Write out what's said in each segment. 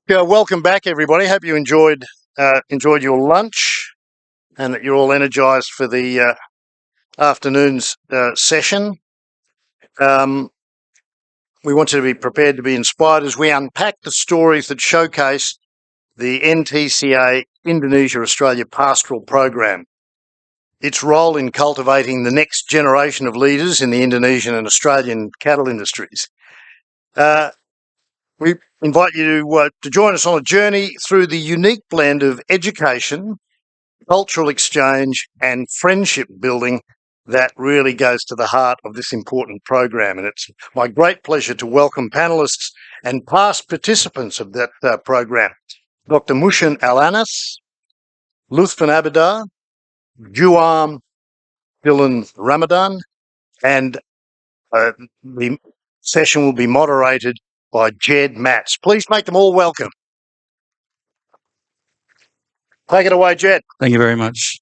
Welcome back, everybody. Hope you enjoyed your lunch and that you're all energised for the afternoon's session. We want you to be prepared to be inspired as we unpack the stories that showcase the NTCA Indonesia Australia Pastoral program, its role in cultivating the next generation of leaders in the Indonesian and Australian cattle industries. We invite you to join us on a journey through the unique blend of education, cultural exchange and friendship building that really goes to the heart of this important program. And it's my great pleasure to welcome panellists and past participants of that program. Dr. Mushin Alanas, Lutfan Abadar, Juam Dylan Ramadan, and the session will be moderated by Jed Matz. Please make them all welcome. Take it away, Jed. Thank you very much.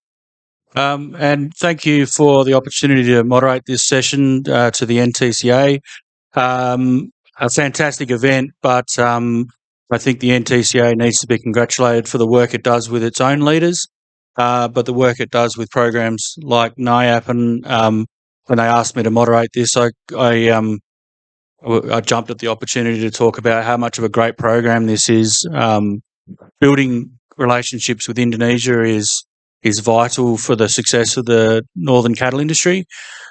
And thank you for the opportunity to moderate this session to the NTCA. A fantastic event, but I think the NTCA needs to be congratulated for the work it does with its own leaders, but the work it does with programs like NIAPP. And when they asked me to moderate this, I jumped at the opportunity to talk about how much of a great program this is. Building relationships with Indonesia is vital for the success of the northern cattle industry,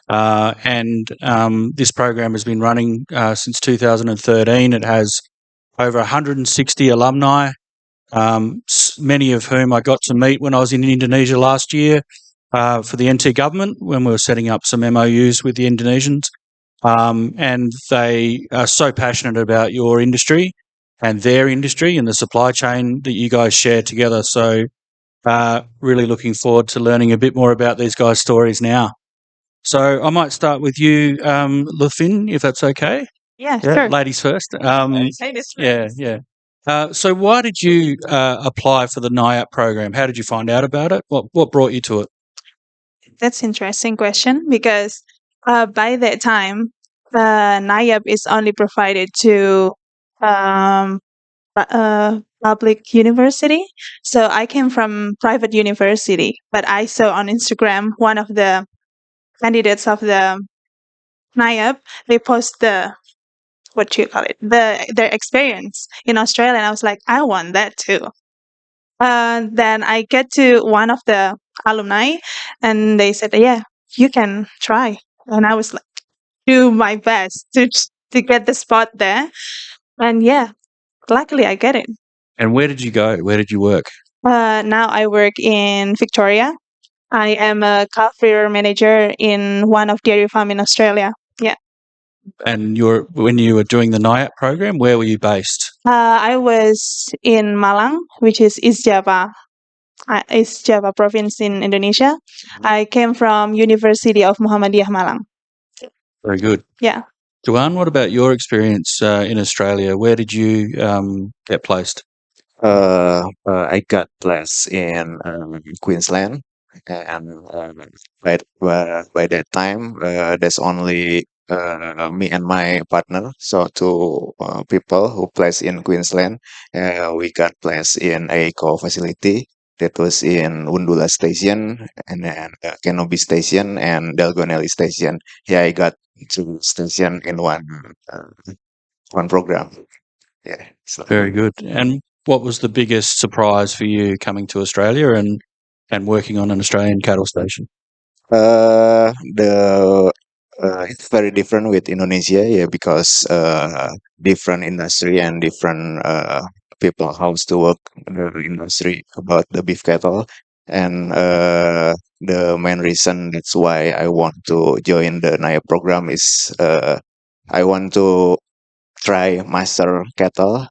and this program has been running since 2013. It has over 160 alumni, many of whom I got to meet when I was in Indonesia last year for the NT government when we were setting up some MOUs with the Indonesians, and they are so passionate about your industry and their industry and the supply chain that you guys share together. So really looking forward to learning a bit more about these guys' stories now. So I might start with you, Lutfin, if that's okay. Yeah, sure. Ladies first. Ladies first. Yeah. So why did you apply for the NIAPP program? How did you find out about it? What brought you to it? That's an interesting question because by that time, NIAPP is only provided to public university. So I came from private university, but I saw on Instagram one of the candidates of the NIAPP, they post their experience in Australia, and I was like, I want that too. Then I get to one of the alumni, and they said, yeah, you can try. And I was like, do my best to get the spot there. And yeah, luckily I get it. And where did you go? Where did you work? Now I work in Victoria. I am a calf rearer manager in one of dairy farm in Australia. Yeah. And when you were doing the NIAPP program, where were you based? I was in Malang, which is East Java province in Indonesia. I came from University of Muhammadiyah Malang. Very good. Yeah. Joanne, what about your experience in Australia? Where did you get placed? I got placed in Queensland, and by that time, there's only me and my partner. So two people who placed in Queensland, we got placed in a co-facility that was in Undula Station, and then Kenobi Station and Dalgonelli Station. Yeah, I got two stations in one program. Yeah. So. Very good. And what was the biggest surprise for you coming to Australia and working on an Australian cattle station? It's very different with Indonesia, yeah, because different industry and different people how to work the industry about the beef cattle, and the main reason that's why I want to join the NIAPP program is I want to try master cattle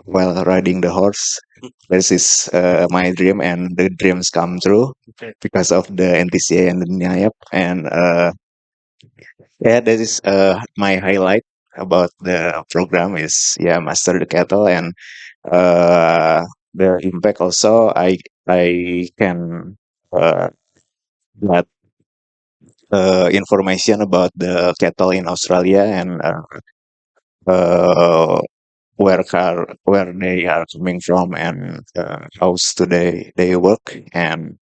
while riding the horse. This is my dream, and the dreams come true because of the NTCA and the NIAPP. And yeah, that is my highlight about the program is master the cattle, and the impact also I can get information about the cattle in Australia, and where they are coming from and how today they work, and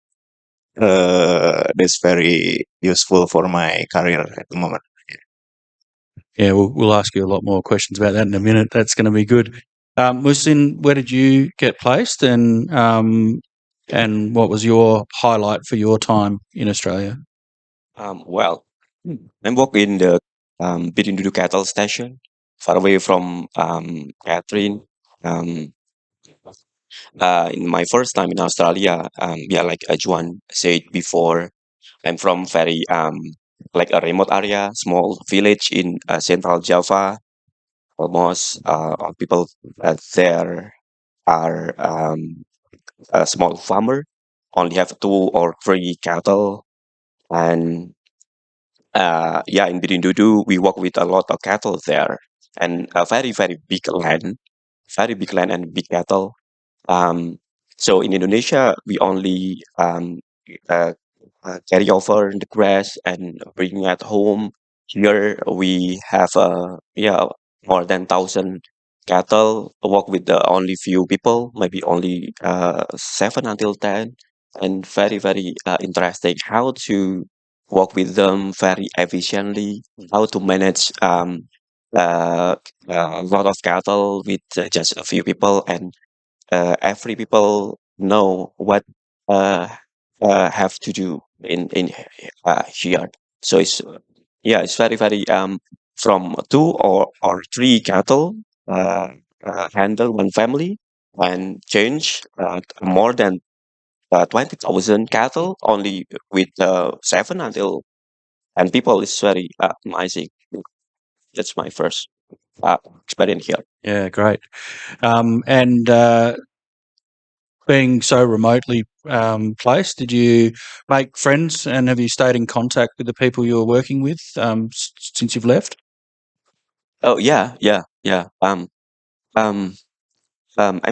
that's very useful for my career at the moment. Yeah, we'll ask you a lot more questions about that in a minute. That's going to be good. Musin, where did you get placed, and what was your highlight for your time in Australia? Well, I work in the Bidindudu cattle station, far away from Catherine. Um, in my first time in Australia, yeah, like Juan said before, I'm from very like a remote area, small village in central Java. Almost all people there are a small farmer, only have 2 or 3 cattle, and yeah, in Bidindudu, we work with a lot of cattle there, and a very very big land and big cattle. Um, so in Indonesia, we only uh, carry over the grass and bring at home. Here we have yeah, more than 1,000 cattle. Work with the only few people, maybe only 7 until 10, and very interesting how to work with them very efficiently. How to manage uh, a lot of cattle with just a few people, and every people know what uh, have to do in here. So it's yeah, it's very from 2 or 3 cattle handle one family, and change more than 20,000 cattle only with 7 until 10 people is very amazing. That's my first experience here. Yeah, great. And being so remotely placed, did you make friends, and have you stayed in contact with the people you were working with since you've left? Oh yeah. Um, I'm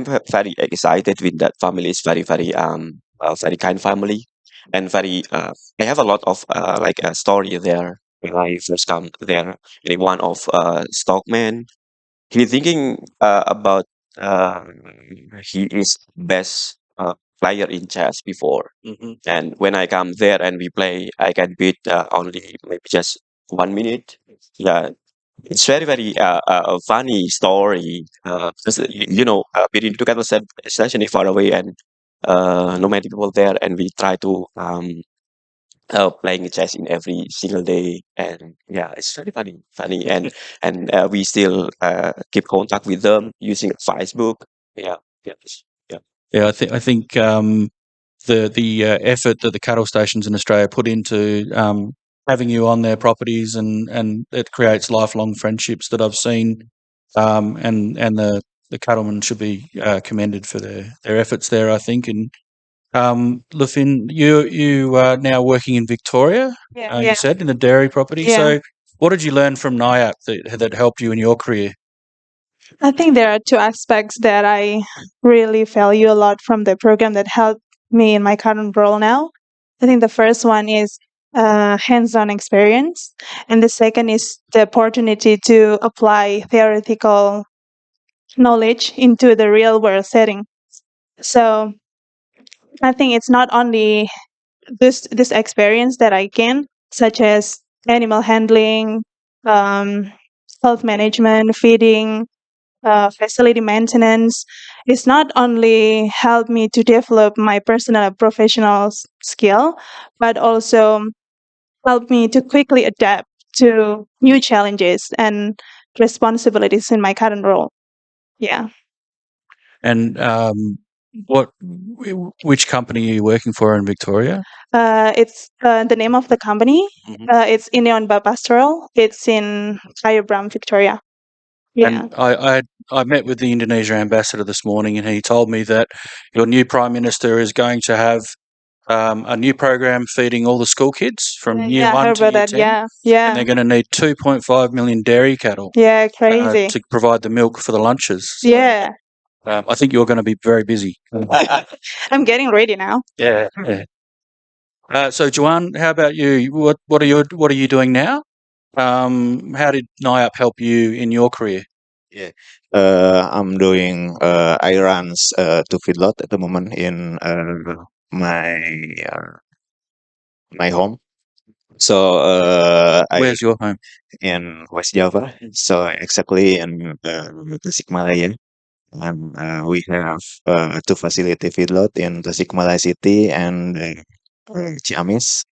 very excited with that family. It's very kind family, and very. I have a lot of like a story there. When I first come there, one of stockman, he thinking about uh, he is best player in chess before, Mm-hmm. and when I come there and we play, I can beat only maybe just 1 minute. Yeah, it's very funny story. Because, being together essentially far away, and no many people there, and we try to playing chess in every single day, and yeah, it's very funny, and we still keep contact with them using Facebook. Yeah, yes, yeah. Yeah, I think the effort that the cattle stations in Australia put into having you on their properties, and it creates lifelong friendships that I've seen, and the cattlemen should be commended for their efforts there, I think. And Lufin, you are now working in Victoria. Yeah, You said in the dairy property. yeah. So, what did you learn from NIAPP that helped you in your career? I think there are 2 aspects that I really value a lot from the program that helped me in my current role now. I think the first one is hands-on experience, and the second is the opportunity to apply theoretical knowledge into the real world setting. So I think it's not only this experience that I gain, such as animal handling, um, health management, feeding, facility maintenance. It's not only helped me to develop my personal and professional skill, but also helped me to quickly adapt to new challenges and responsibilities in my current role. Yeah. And which company are you working for in Victoria? It's the name of the company. Mhm. It's Indian Pastoral. It's in Firebram, Victoria. Yeah. And I met with the Indonesia ambassador this morning, and he told me that your new prime minister is going to have a new program feeding all the school kids from year Yeah, I one heard to about year that. 10. Yeah, And yeah, they're going to need 2.5 million dairy cattle yeah, crazy. to provide the milk for the lunches. So, Yeah, I think you're going to be very busy. I'm getting ready now. Yeah. So, Joanne, how about you? What are you doing now? How did NIAPP help you in your career? Yeah, I'm doing I runs two feedlot at the moment in my uh, my home. So I Where's your home? in West Java. So exactly in Tasikmalaya, and we have two facility feedlot in Tasikmalaya City and Ciamis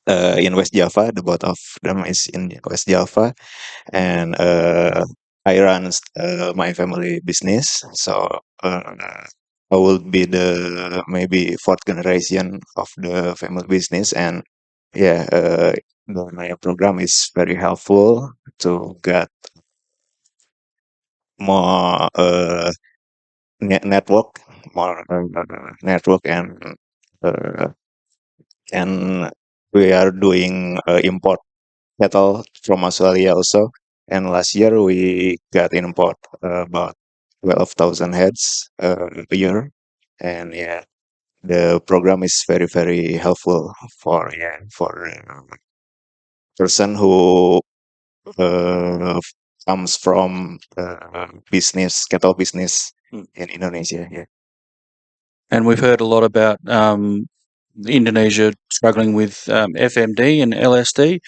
in West Java. The both of them is in West Java, and I run my family business. So I will be the maybe fourth generation of the family business, and yeah, my program is very helpful to get more network, more network, uh, and we are doing import cattle from Australia also. And last year we got import about 12,000 heads a year. And yeah, the program is very, very helpful for person who uh, comes from business, cattle business in Indonesia. Yeah. And we've heard a lot about Indonesia struggling with FMD and LSD.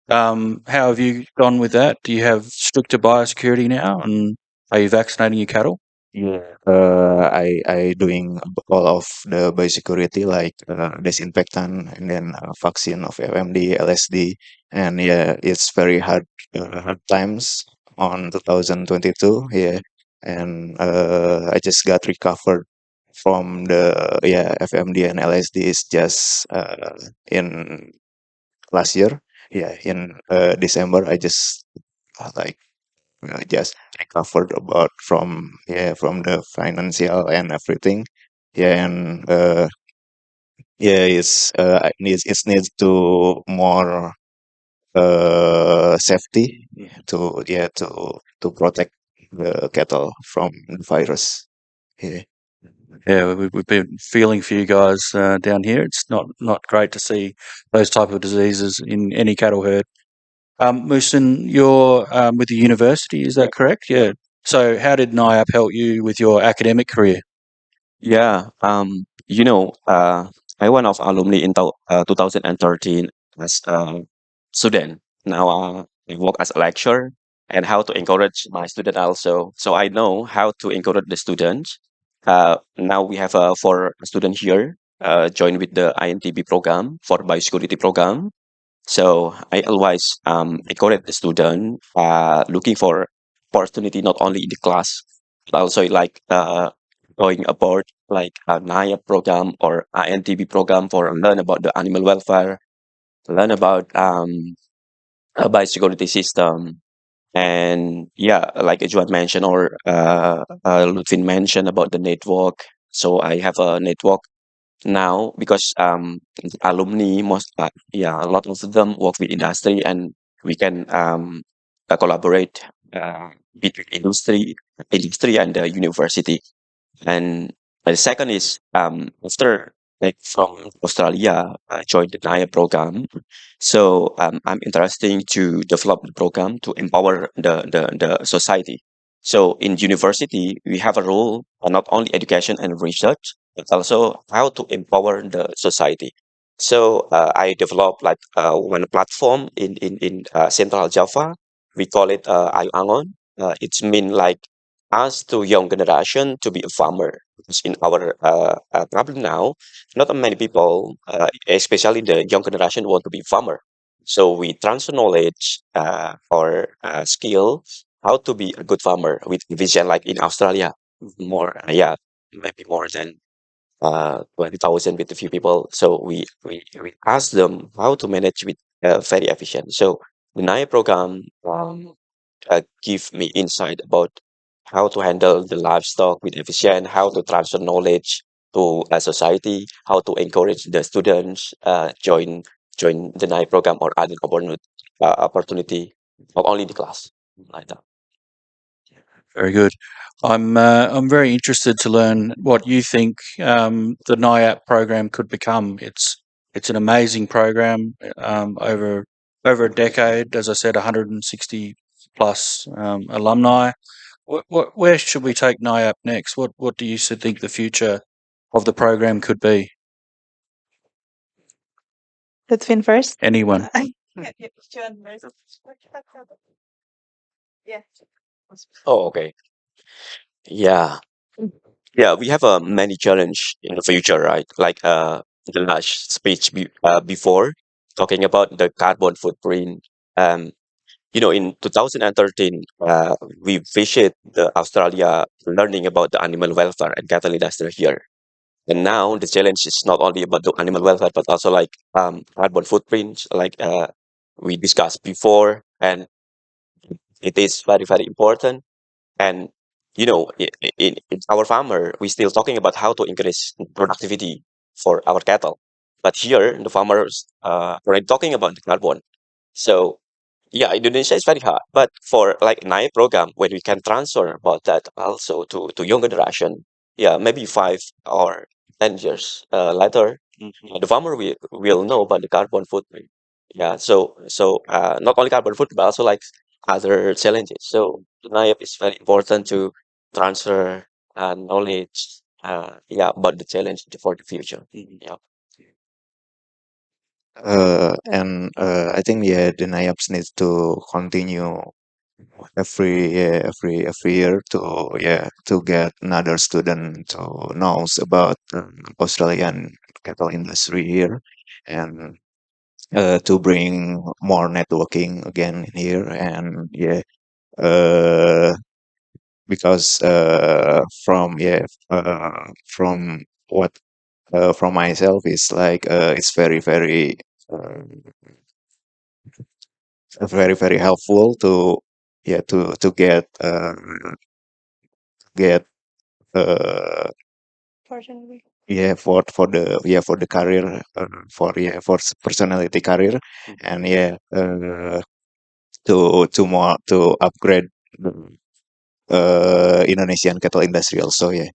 How have you gone with that? Do you have stricter biosecurity now, and are you vaccinating your cattle? Yeah, I doing all of the biosecurity like disinfectant and then vaccine of FMD, LSD, and yeah, it's very hard times on 2022. Yeah, and I just got recovered from the FMD and LSD is just in last year. Yeah, in December I just like just recovered about from the financial and everything. Yeah, and it needs to more safety to protect the cattle from the virus. Yeah. Yeah, we've been feeling for you guys down here. It's not great to see those type of diseases in any cattle herd. Moosin, you're with the university, is that correct? Yeah. So how did NIAPP help you with your academic career? Yeah, I one of alumni in 2013 as a student. Now I work as a lecturer and how to encourage my student also. So I know how to encourage the students. Now we have four students here join with the INTB program for biosecurity program. So I always encourage the student looking for opportunity not only in the class but also like going aboard like a NIAPP program or INTB program for learn about the animal welfare, learn about a biosecurity system, and yeah, like Juan mentioned or Lutfin mentioned about the network. So I have a network now because alumni a lot of them work with industry and we can collaborate between industry and the university. And the second is after like from Australia, I joined the NIA program. So I'm interested to develop the program to empower the society. So in university, we have a role not only education and research, but also how to empower the society. So I developed like one platform in Central Java. We call it Ayu Angon. It's mean like us to young generation to be a farmer. Because in our problem now, not many people, especially the young generation, want to be farmer. So we transfer knowledge or skill how to be a good farmer with vision like in Australia, more maybe more than 20,000 with a few people. So we ask them how to manage with very efficient. So the NIA program give me insight about how to handle the livestock with efficient, how to transfer knowledge to a society, how to encourage the students join the NIA program or other opportunity, not only the class like that. Very good. I'm very interested to learn what you think the NIAPP program could become. It's an amazing program over a decade. As I said, 160 plus alumni. Where should we take NIAPP next? What do you think the future of the program could be? Let's win first. Anyone? Yeah. Oh, okay. Yeah. Yeah, we have many challenge in the future, right? Like the last speech before talking about the carbon footprint. Um, in 2013, we visited the Australia, learning about the animal welfare and cattle industry here. And now the challenge is not only about the animal welfare, but also like carbon footprints, like we discussed before, and it is very very important. And in our farmer, we still talking about how to increase productivity for our cattle. But here, the farmers already talking about the carbon. So yeah, Indonesia is very hard. But for like NIAPP program, when we can transfer about that also to younger generation, yeah, maybe 5 or 10 years later, the farmer will know about the carbon footprint. Yeah, so not only carbon footprint, but also like other challenges. So NIAPP is very important to transfer knowledge, yeah, about the challenge for the future. Yeah. I think the NIAPS needs to continue every year to get another student to knows about Australian cattle industry here, and to bring more networking again here. And uh, because from what from myself, it's like it's uh, very helpful to get uh Fortunately. for the career, personality career, and to upgrade the Indonesian cattle industry also. I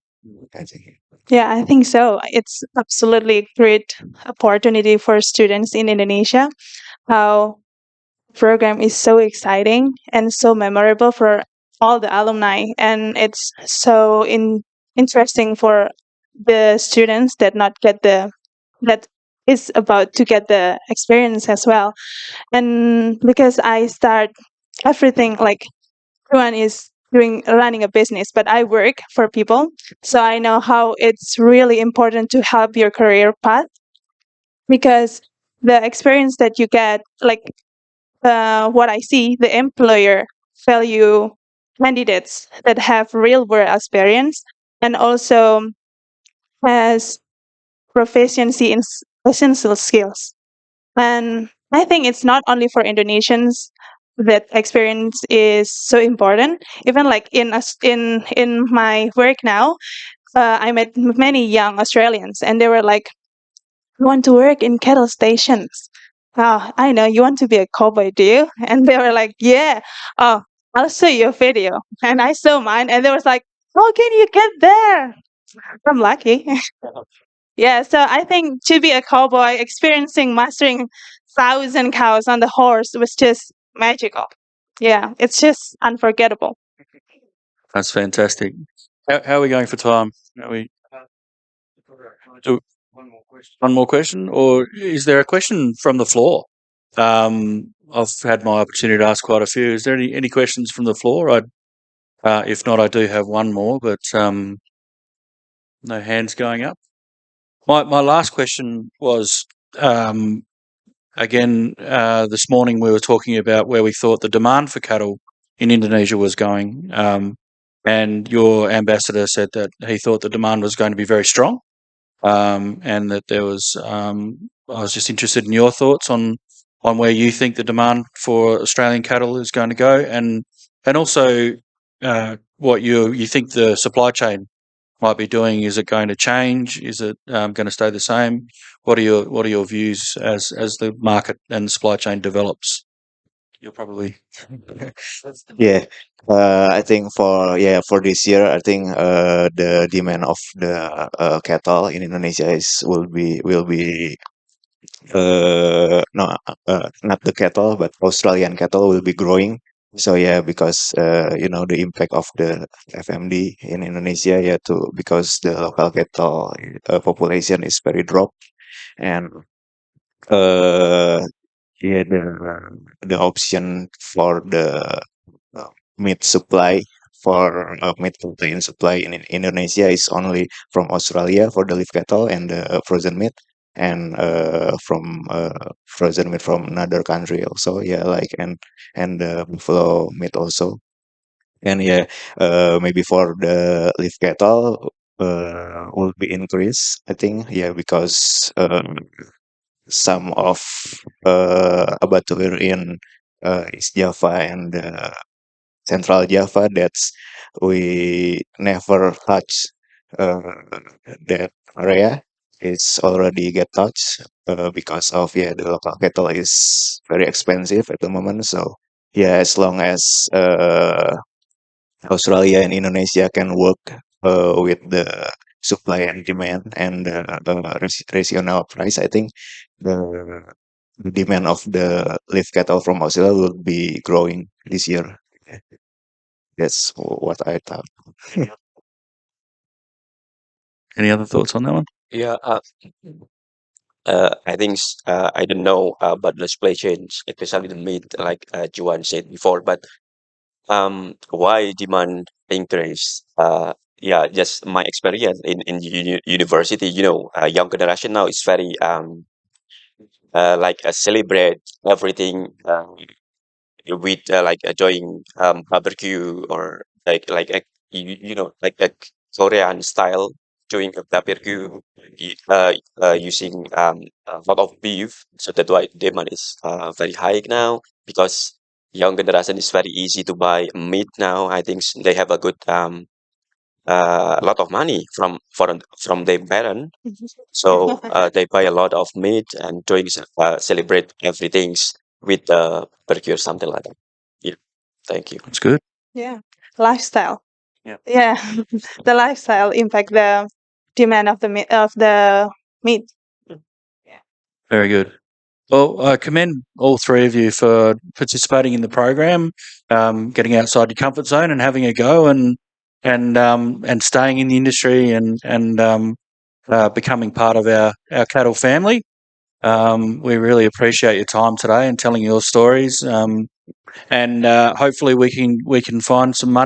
think. Yeah, I think so. It's absolutely a great opportunity for students in Indonesia. How program is so exciting and so memorable for all the alumni, and it's so interesting for the students that is about to get the experience as well. And because I start everything like everyone is doing running a business, but I work for people, so I know how it's really important to help your career path, because the experience that you get, like what I see, the employer value candidates that have real world experience and also has proficiency in essential skills. And I think it's not only for Indonesians that experience is so important. Even like in my work now, I met many young Australians, and they were like, "You want to work in cattle stations? Oh, I know. You want to be a cowboy, do you?" And they were like, "Yeah. Oh, I'll show you a video." And I saw mine, and they was like, "How can you get there?" I'm lucky. Yeah, so I think to be a cowboy, experiencing mastering 1,000 cows on the horse was just magical. Yeah, it's just unforgettable. That's fantastic. How are we going for time? Are we do one more question, or is there a question from the floor? I've had my opportunity to ask quite a few. Is there any questions from the floor? If not, I do have one more, but no hands going up. My last question was, um, again, this morning we were talking about where we thought the demand for cattle in Indonesia was going, and your ambassador said that he thought the demand was going to be very strong, and that there was. I was just interested in your thoughts on where you think the demand for Australian cattle is going to go, and also what you think the supply chain might be doing. Is it going to change? Is it going to stay the same? What are your views as the market and the supply chain develops? You'll probably Yeah, I think for this year, I think the demand of the cattle in Indonesia is will be no not the cattle, but Australian cattle will be growing So yeah, because the impact of the FMD in Indonesia, yeah, to because the local cattle population is very drop, and uh, yeah, the option for the uh, meat supply for meat protein supply in Indonesia is only from Australia for the live cattle and frozen meat, and from frozen meat from another country also. Yeah, like and buffalo meat also. And yeah, maybe for the live cattle will be increased, I think. Yeah, because some of abattoir in East Java and Central Java that's we never touch uh, that area. It's already get touched because of the local cattle is very expensive at the moment. So yeah, as long as Australia and Indonesia can work with the supply and demand and the rational price, I think the demand of the live cattle from Australia will be growing this year. That's what I thought. Any other thoughts on that one? Yeah, I think I don't know about the supply chains, especially the meat, like Juan said before. But why demand increase? Yeah, just my experience in university. Young generation now is very like celebrate everything with like enjoying barbecue or like a Korean style doing a barbecue using a lot of beef. So that's why demand is very high now because young generation is very easy to buy meat now. I think they have a good a lot of money from their parent, so they buy a lot of meat and doing celebrate everything with barbecue or something like that. Yeah, thank you. That's good. Yeah. Lifestyle. Yeah. Yeah. The lifestyle impact the demand of the meat. Very good. Well, I commend all three of you for participating in the program, getting outside your comfort zone and having a go, and staying in the industry and becoming part of our cattle family. We really appreciate your time today and telling your stories, and hopefully we can find some money